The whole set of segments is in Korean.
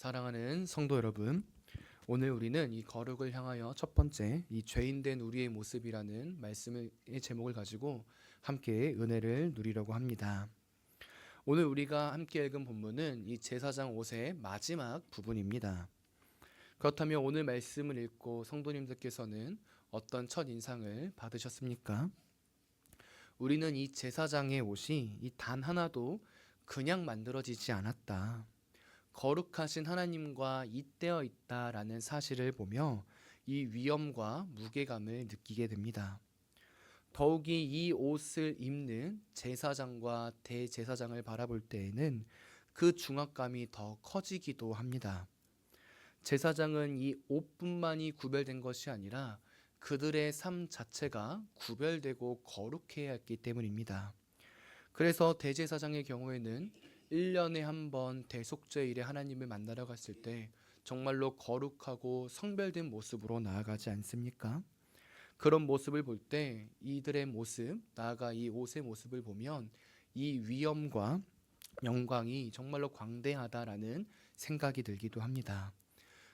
사랑하는 성도 여러분, 오늘 우리는 이 거룩을 향하여 첫 번째 이 죄인된 우리의 모습이라는 말씀의 제목을 가지고 함께 은혜를 누리려고 합니다. 오늘 우리가 함께 읽은 본문은 이 제사장 5세의 마지막 부분입니다. 그렇다면 오늘 말씀을 읽고 성도님들께서는 어떤 첫 인상을 받으셨습니까? 우리는 이 제사장의 옷이 이 단 하나도 그냥 만들어지지 않았다. 거룩하신 하나님과 잇대어 있다라는 사실을 보며 이 위엄과 무게감을 느끼게 됩니다. 더욱이 이 옷을 입는 제사장과 대제사장을 바라볼 때에는 그 중압감이 더 커지기도 합니다. 제사장은 이 옷뿐만이 구별된 것이 아니라 그들의 삶 자체가 구별되고 거룩해야 했기 때문입니다. 그래서 대제사장의 경우에는 1년에 한 번 대속죄일에 하나님을 만나러 갔을 때 정말로 거룩하고 성별된 모습으로 나아가지 않습니까? 그런 모습을 볼 때 이들의 모습, 나아가 이 옷의 모습을 보면 이 위엄과 영광이 정말로 광대하다라는 생각이 들기도 합니다.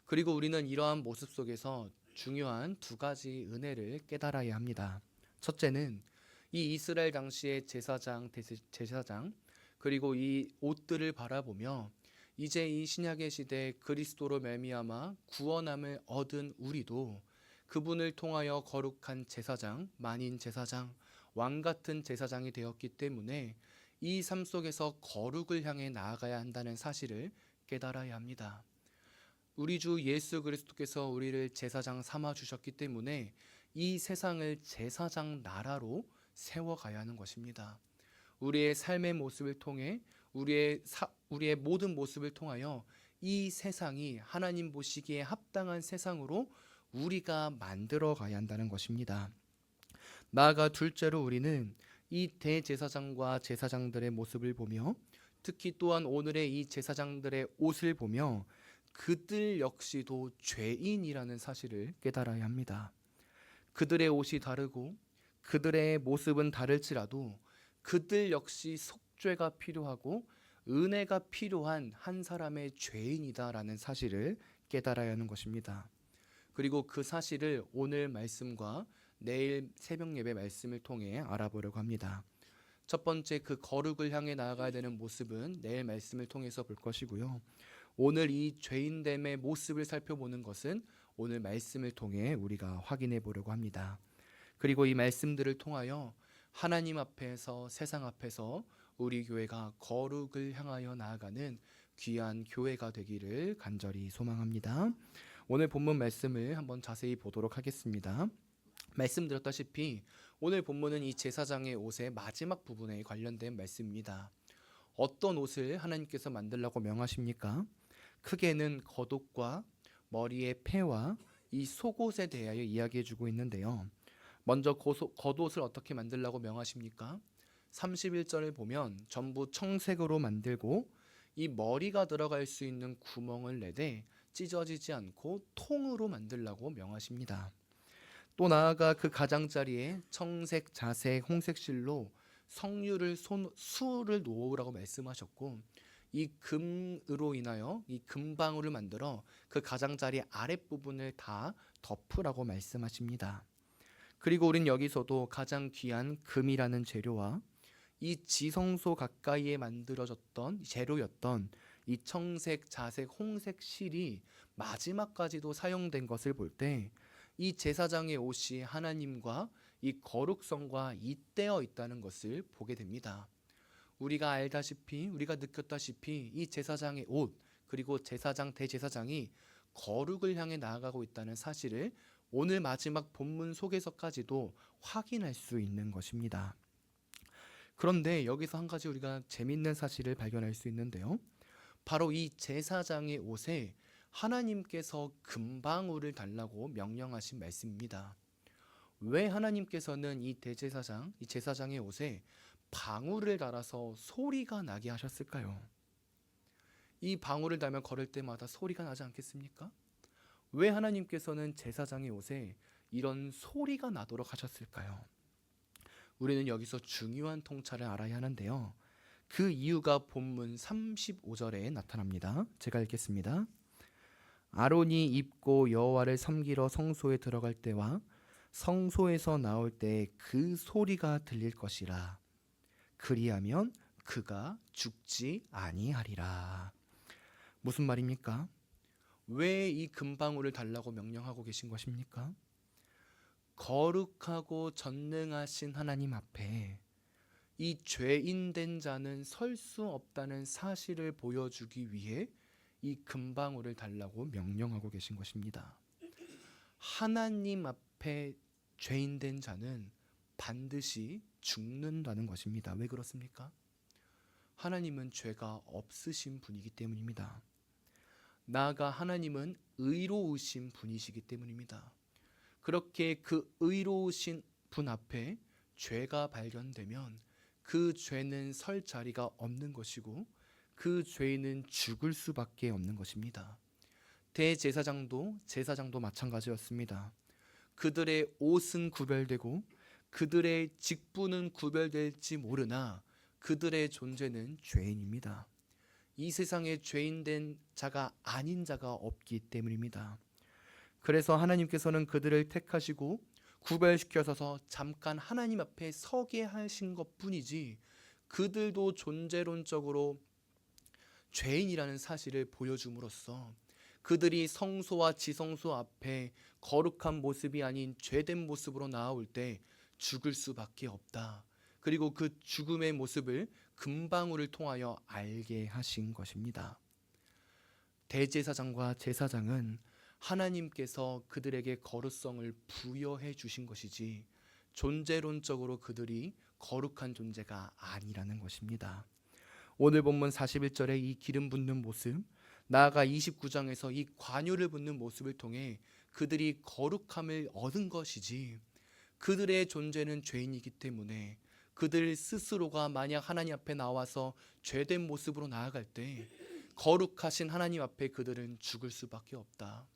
그리고 우리는 이러한 모습 속에서 중요한 두 가지 은혜를 깨달아야 합니다. 첫째는 이 이스라엘 당시의 제사장, 대제사장 그리고 이 옷들을 바라보며 이제 이 신약의 시대 그리스도로 말미암아 구원함을 얻은 우리도 그분을 통하여 거룩한 제사장, 만인 제사장, 왕 같은 제사장이 되었기 때문에 이 삶 속에서 거룩을 향해 나아가야 한다는 사실을 깨달아야 합니다. 우리 주 예수 그리스도께서 우리를 제사장 삼아 주셨기 때문에 이 세상을 제사장 나라로 세워가야 하는 것입니다. 우리의 삶의 모습을 통해 우리의 모든 모습을 통하여 이 세상이 하나님 보시기에 합당한 세상으로 우리가 만들어 가야 한다는 것입니다. 나아가 둘째로 우리는 이 대제사장과 제사장들의 모습을 보며 특히 또한 오늘의 이 제사장들의 옷을 보며 그들 역시도 죄인이라는 사실을 깨달아야 합니다. 그들의 옷이 다르고 그들의 모습은 다를지라도 그들 역시 속죄가 필요하고 은혜가 필요한 한 사람의 죄인이다라는 사실을 깨달아야 하는 것입니다. 그리고 그 사실을 오늘 말씀과 내일 새벽 예배 말씀을 통해 알아보려고 합니다. 첫 번째 그 거룩을 향해 나아가야 되는 모습은 내일 말씀을 통해서 볼 것이고요. 오늘 이 죄인됨의 모습을 살펴보는 것은 오늘 말씀을 통해 우리가 확인해 보려고 합니다. 그리고 이 말씀들을 통하여 하나님 앞에서 세상 앞에서 우리 교회가 거룩을 향하여 나아가는 귀한 교회가 되기를 간절히 소망합니다. 오늘 본문 말씀을 한번 자세히 보도록 하겠습니다. 말씀드렸다시피 오늘 본문은 이 제사장의 옷의 마지막 부분에 관련된 말씀입니다. 어떤 옷을 하나님께서 만들라고 명하십니까? 크게는 겉옷과 머리의 폐와 이 속옷에 대하여 이야기해 주고 있는데요. 먼저 겉옷을 어떻게 만들라고 명하십니까? 31절을 보면 전부 청색으로 만들고 이 머리가 들어갈 수 있는 구멍을 내되 찢어지지 않고 통으로 만들라고 명하십니다. 또 나아가 그 가장자리에 청색, 자색, 홍색 실로 석류를 수를 놓으라고 말씀하셨고 이 금으로 인하여 이 금방울을 만들어 그 가장자리 아랫부분을 다 덮으라고 말씀하십니다. 그리고 우린 여기서도 가장 귀한 금이라는 재료와 이 지성소 가까이에 만들어졌던 재료였던 이 청색, 자색, 홍색 실이 마지막까지도 사용된 것을 볼 때 이 제사장의 옷이 하나님과 이 거룩성과 잇대어 있다는 것을 보게 됩니다. 우리가 알다시피 우리가 느꼈다시피 이 제사장의 옷 그리고 제사장 대제사장이 거룩을 향해 나아가고 있다는 사실을 오늘 마지막 본문 속에서까지도 확인할 수 있는 것입니다. 그런데 여기서 한 가지 우리가 재밌는 사실을 발견할 수 있는데요. 바로 이 제사장의 옷에 하나님께서 금방울을 달라고 명령하신 말씀입니다. 왜 하나님께서는 이 대제사장, 이 제사장의 옷에 방울을 달아서 소리가 나게 하셨을까요? 이 방울을 달면 걸을 때마다 소리가 나지 않겠습니까? 왜 하나님께서는 제사장의 옷에 이런 소리가 나도록 하셨을까요? 우리는 여기서 중요한 통찰을 알아야 하는데요. 그 이유가 본문 35절에 나타납니다. 제가 읽겠습니다. 아론이 입고 여호와를 섬기러 성소에 들어갈 때와 성소에서 나올 때 그 소리가 들릴 것이라. 그리하면 그가 죽지 아니하리라. 무슨 말입니까? 왜 이 금방울을 달라고 명령하고 계신 것입니까? 거룩하고 전능하신 하나님 앞에 이 죄인된 자는 설 수 없다는 사실을 보여주기 위해 이 금방울을 달라고 명령하고 계신 것입니다. 하나님 앞에 죄인된 자는 반드시 죽는다는 것입니다. 왜 그렇습니까? 하나님은 죄가 없으신 분이기 때문입니다. 나아가 하나님은 의로우신 분이시기 때문입니다. 그렇게 그 의로우신 분 앞에 죄가 발견되면 그 죄는 설 자리가 없는 것이고 그 죄인은 죽을 수밖에 없는 것입니다. 대제사장도 마찬가지였습니다. 그들의 옷은 구별되고 그들의 직분은 구별될지 모르나 그들의 존재는 죄인입니다. 이 세상에 죄인된 자가 아닌 자가 없기 때문입니다. 그래서 하나님께서는 그들을 택하시고 구별시켜서 잠깐 하나님 앞에 서게 하신 것뿐이지 그들도 존재론적으로 죄인이라는 사실을 보여줌으로써 그들이 성소와 지성소 앞에 거룩한 모습이 아닌 죄된 모습으로 나올 때 죽을 수밖에 없다. 그리고 그 죽음의 모습을 금방울을 통하여 알게 하신 것입니다. 대제사장과 제사장은 하나님께서 그들에게 거룩성을 부여해 주신 것이지 존재론적으로 그들이 거룩한 존재가 아니라는 것입니다. 오늘 본문 41절의 이 기름 붓는 모습, 나아가 29장에서 이 관유를 붓는 모습을 통해 그들이 거룩함을 얻은 것이지 그들의 존재는 죄인이기 때문에 그들 스스로가 만약 하나님 앞에 나와서 죄된 모습으로 나아갈 때 거룩하신 하나님 앞에 그들은 죽을 수밖에 없다.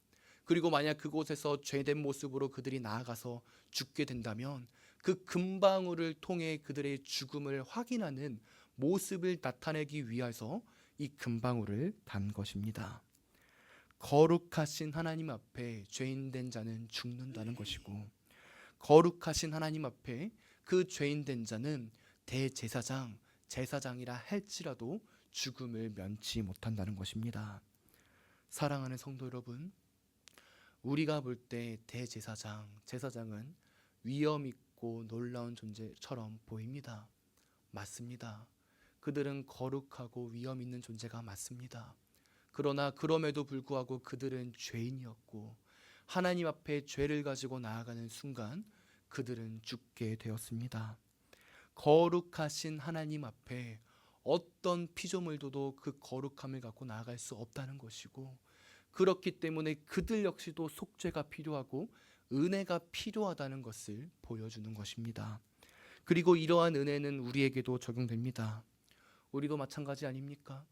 그리고 만약 그곳에서 죄된 모습으로 그들이 나아가서 죽게 된다면 그 금방울을 통해 그들의 죽음을 확인하는 모습을 나타내기 위해서 이 금방울을 단 것입니다. 거룩하신 하나님 앞에 죄인된 자는 죽는다는 것이고 거룩하신 하나님 앞에 그 죄인된 자는 대제사장, 제사장이라 할지라도 죽음을 면치 못한다는 것입니다. 사랑하는 성도 여러분, 우리가 볼 때 대제사장, 제사장은 위엄 있고 놀라운 존재처럼 보입니다. 맞습니다. 그들은 거룩하고 위엄 있는 존재가 맞습니다. 그러나 그럼에도 불구하고 그들은 죄인이었고 하나님 앞에 죄를 가지고 나아가는 순간 그들은 죽게 되었습니다. 거룩하신 하나님 앞에 어떤 피조물도 그 거룩함을 갖고 나아갈 수 없다는 것이고 그렇기 때문에 그들 역시도 속죄가 필요하고 은혜가 필요하다는 것을 보여주는 것입니다. 그리고 이러한 은혜는 우리에게도 적용됩니다. 우리도 마찬가지 아닙니까?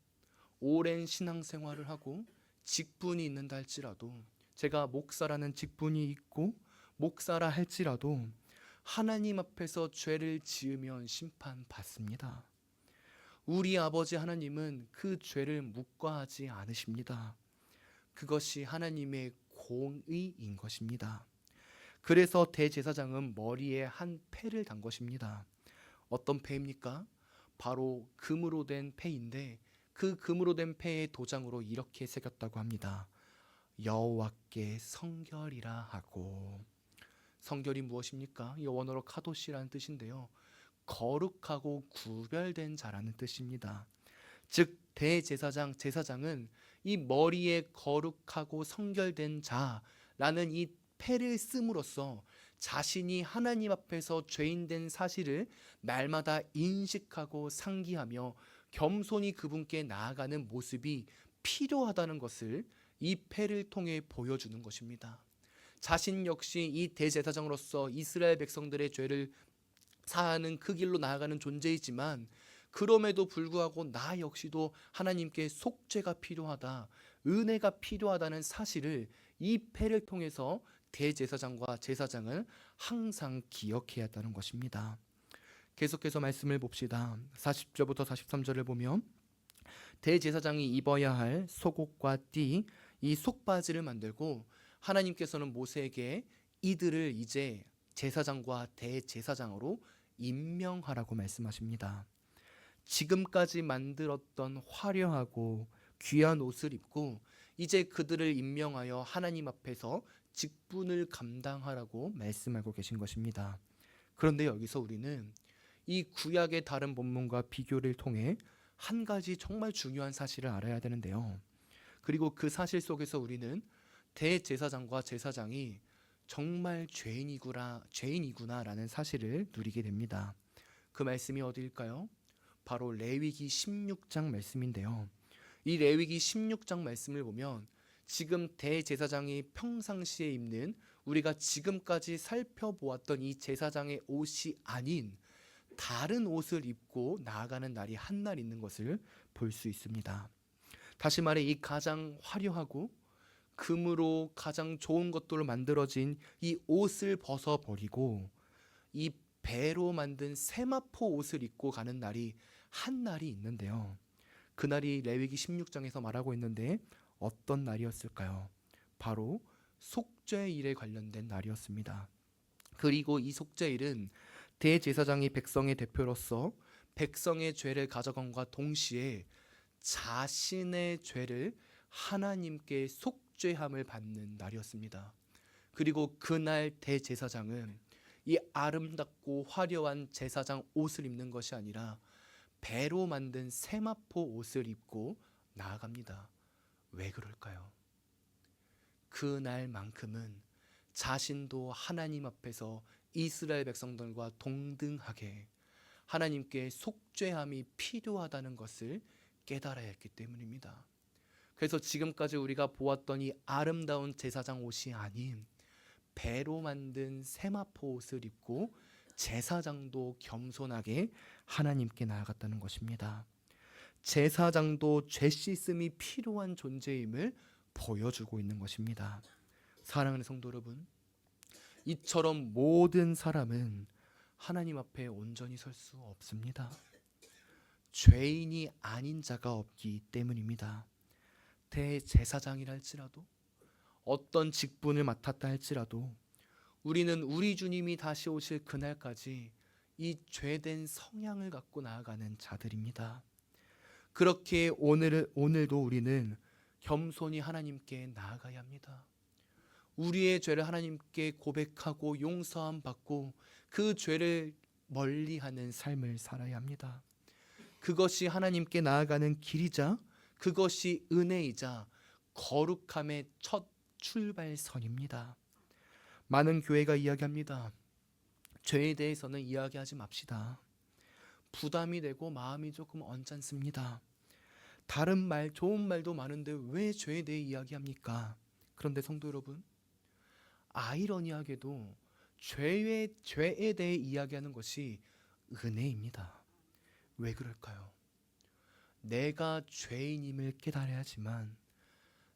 오랜 신앙생활을 하고 직분이 있는다 할지라도 제가 목사라는 직분이 있고 목사라 할지라도 하나님 앞에서 죄를 지으면 심판받습니다. 우리 아버지 하나님은 그 죄를 묵과하지 않으십니다. 그것이 하나님의 공의인 것입니다. 그래서 대제사장은 머리에 한 패를 단 것입니다. 어떤 패입니까? 바로 금으로 된 패인데 그 금으로 된 패의 도장으로 이렇게 새겼다고 합니다. 여호와께 성결이라 하고. 성결이 무엇입니까? 이 원어로 카도시라는 뜻인데요. 거룩하고 구별된 자라는 뜻입니다. 즉 대제사장, 제사장은 이 머리에 거룩하고 성결된 자라는 이 패를 씀으로써 자신이 하나님 앞에서 죄인된 사실을 날마다 인식하고 상기하며 겸손히 그분께 나아가는 모습이 필요하다는 것을 이 패를 통해 보여주는 것입니다. 자신 역시 이 대제사장으로서 이스라엘 백성들의 죄를 사하는 그 길로 나아가는 존재이지만 그럼에도 불구하고 나 역시도 하나님께 속죄가 필요하다, 은혜가 필요하다는 사실을 이 패를 통해서 대제사장과 제사장은 항상 기억해야 한다는 것입니다. 계속해서 말씀을 봅시다. 40절부터 43절을 보면 대제사장이 입어야 할 속옷과 띠, 이 속바지를 만들고 하나님께서는 모세에게 이들을 이제 제사장과 대제사장으로 임명하라고 말씀하십니다. 지금까지 만들었던 화려하고 귀한 옷을 입고 이제 그들을 임명하여 하나님 앞에서 직분을 감당하라고 말씀하고 계신 것입니다. 그런데 여기서 우리는 이 구약의 다른 본문과 비교를 통해 한 가지 정말 중요한 사실을 알아야 되는데요. 그리고 그 사실 속에서 우리는 대제사장과 제사장이 정말 죄인이구나라는 사실을 누리게 됩니다. 그 말씀이 어디일까요? 바로 레위기 16장 말씀인데요. 이 레위기 16장 말씀을 보면 지금 대제사장이 평상시에 입는 우리가 지금까지 살펴보았던 이 제사장의 옷이 아닌 다른 옷을 입고 나아가는 날이 한 날 있는 것을 볼 수 있습니다. 다시 말해 이 가장 화려하고 금으로 가장 좋은 것들로 만들어진 이 옷을 벗어버리고 이 배로 만든 세마포 옷을 입고 가는 날이 한 날이 있는데요. 그날이 레위기 16장에서 말하고 있는데 어떤 날이었을까요? 바로 속죄일에 관련된 날이었습니다. 그리고 이 속죄일은 대제사장이 백성의 대표로서 백성의 죄를 가져간과 동시에 자신의 죄를 하나님께 속죄함을 받는 날이었습니다. 그리고 그날 대제사장은 이 아름답고 화려한 제사장 옷을 입는 것이 아니라 배로 만든 세마포 옷을 입고 나아갑니다. 왜 그럴까요? 그날만큼은 자신도 하나님 앞에서 이스라엘 백성들과 동등하게 하나님께 속죄함이 필요하다는 것을 깨달아야 했기 때문입니다. 그래서 지금까지 우리가 보았던 이 아름다운 제사장 옷이 아닌 배로 만든 세마포 옷을 입고 제사장도 겸손하게 하나님께 나아갔다는 것입니다. 제사장도 죄 씻음이 필요한 존재임을 보여주고 있는 것입니다. 사랑하는 성도 여러분, 이처럼 모든 사람은 하나님 앞에 온전히 설 수 없습니다. 죄인이 아닌 자가 없기 때문입니다. 대제사장이라 할지라도 어떤 직분을 맡았다 할지라도 우리는 우리 주님이 다시 오실 그날까지 이 죄된 성향을 갖고 나아가는 자들입니다. 그렇게 오늘도 우리는 겸손히 하나님께 나아가야 합니다. 우리의 죄를 하나님께 고백하고 용서함 받고 그 죄를 멀리하는 삶을 살아야 합니다. 그것이 하나님께 나아가는 길이자 그것이 은혜이자 거룩함의 첫 출발선입니다. 많은 교회가 이야기합니다. 죄에 대해서는 이야기하지 맙시다. 부담이 되고 마음이 조금 언짢습니다. 다른 말, 좋은 말도 많은데 왜 죄에 대해 이야기합니까? 그런데 성도 여러분, 아이러니하게도 죄에 대해 이야기하는 것이 은혜입니다. 왜 그럴까요? 내가 죄인임을 깨달아야지만,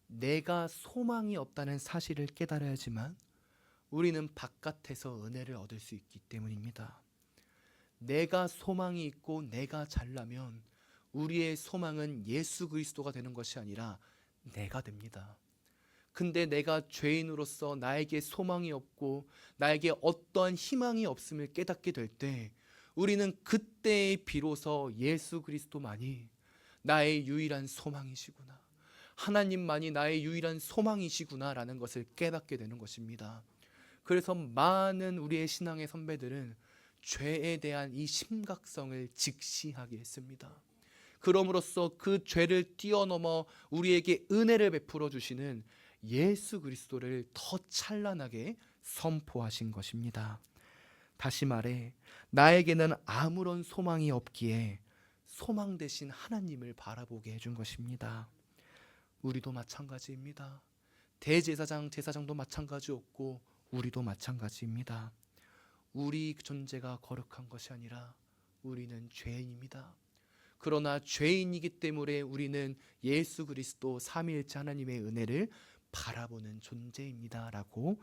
내가 소망이 없다는 사실을 깨달아야지만 우리는 바깥에서 은혜를 얻을 수 있기 때문입니다. 내가 소망이 있고 내가 잘나면 우리의 소망은 예수 그리스도가 되는 것이 아니라 내가 됩니다. 근데 내가 죄인으로서 나에게 소망이 없고 나에게 어떠한 희망이 없음을 깨닫게 될 때 우리는 그때 비로소 예수 그리스도만이 나의 유일한 소망이시구나, 하나님만이 나의 유일한 소망이시구나 라는 것을 깨닫게 되는 것입니다. 그래서 많은 우리의 신앙의 선배들은 죄에 대한 이 심각성을 직시하게 했습니다. 그럼으로써 그 죄를 뛰어넘어 우리에게 은혜를 베풀어 주시는 예수 그리스도를 더 찬란하게 선포하신 것입니다. 다시 말해 나에게는 아무런 소망이 없기에 소망 대신 하나님을 바라보게 해준 것입니다. 우리도 마찬가지입니다. 대제사장, 제사장도 마찬가지였고 우리도 마찬가지입니다. 우리 존재가 거룩한 것이 아니라 우리는 죄인입니다. 그러나 죄인이기 때문에 우리는 예수 그리스도 삼위일체 하나님의 은혜를 바라보는 존재입니다 라고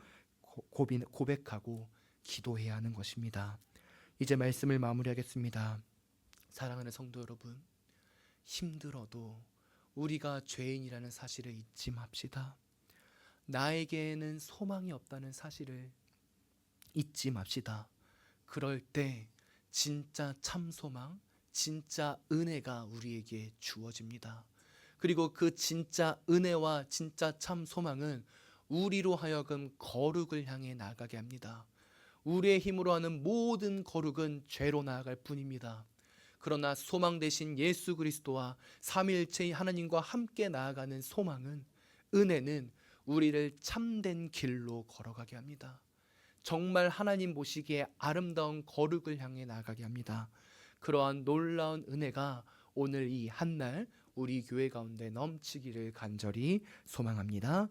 고백하고 기도해야 하는 것입니다. 이제 말씀을 마무리하겠습니다. 사랑하는 성도 여러분, 힘들어도 우리가 죄인이라는 사실을 잊지 맙시다. 나에게는 소망이 없다는 사실을 잊지 맙시다. 그럴 때 진짜 참 소망, 진짜 은혜가 우리에게 주어집니다. 그리고 그 진짜 은혜와 진짜 참 소망은 우리로 하여금 거룩을 향해 나아가게 합니다. 우리의 힘으로 하는 모든 거룩은 죄로 나아갈 뿐입니다. 그러나 소망 되신 예수 그리스도와 삼위일체의 하나님과 함께 나아가는 소망은, 은혜는 우리를 참된 길로 걸어가게 합니다. 정말 하나님 보시기에 아름다운 거룩을 향해 나아가게 합니다. 그러한 놀라운 은혜가 오늘 이 한날 우리 교회 가운데 넘치기를 간절히 소망합니다.